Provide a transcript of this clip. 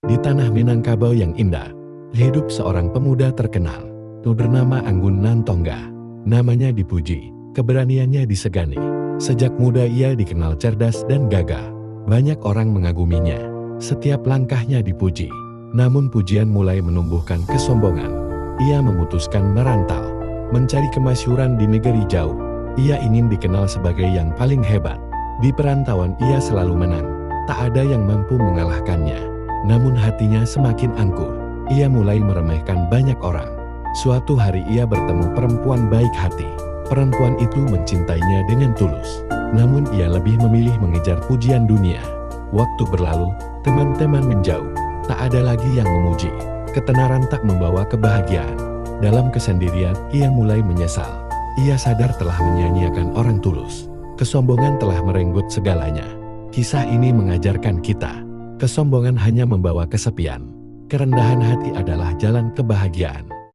Di tanah Minangkabau yang indah, hidup seorang pemuda terkenal, bernama Anggun Nantongga. Namanya dipuji, keberaniannya disegani. Sejak muda ia dikenal cerdas dan gagah. Banyak orang mengaguminya. Setiap langkahnya dipuji. Namun pujian mulai menumbuhkan kesombongan. Ia memutuskan merantau, mencari kemasyhuran di negeri jauh. Ia ingin dikenal sebagai yang paling hebat. Di perantauan ia selalu menang. Tak ada yang mampu mengalahkannya. Namun hatinya semakin angkuh. Ia mulai meremehkan banyak orang. Suatu hari ia bertemu perempuan baik hati. Perempuan itu mencintainya dengan tulus. Namun ia lebih memilih mengejar pujian dunia. Waktu berlalu, teman-teman menjauh. Tak ada lagi yang memuji. Ketenaran tak membawa kebahagiaan. Dalam kesendirian, ia mulai menyesal. Ia sadar telah menyia-nyiakan orang tulus. Kesombongan telah merenggut segalanya. Kisah ini mengajarkan kita, kesombongan hanya membawa kesepian. Kerendahan hati adalah jalan kebahagiaan.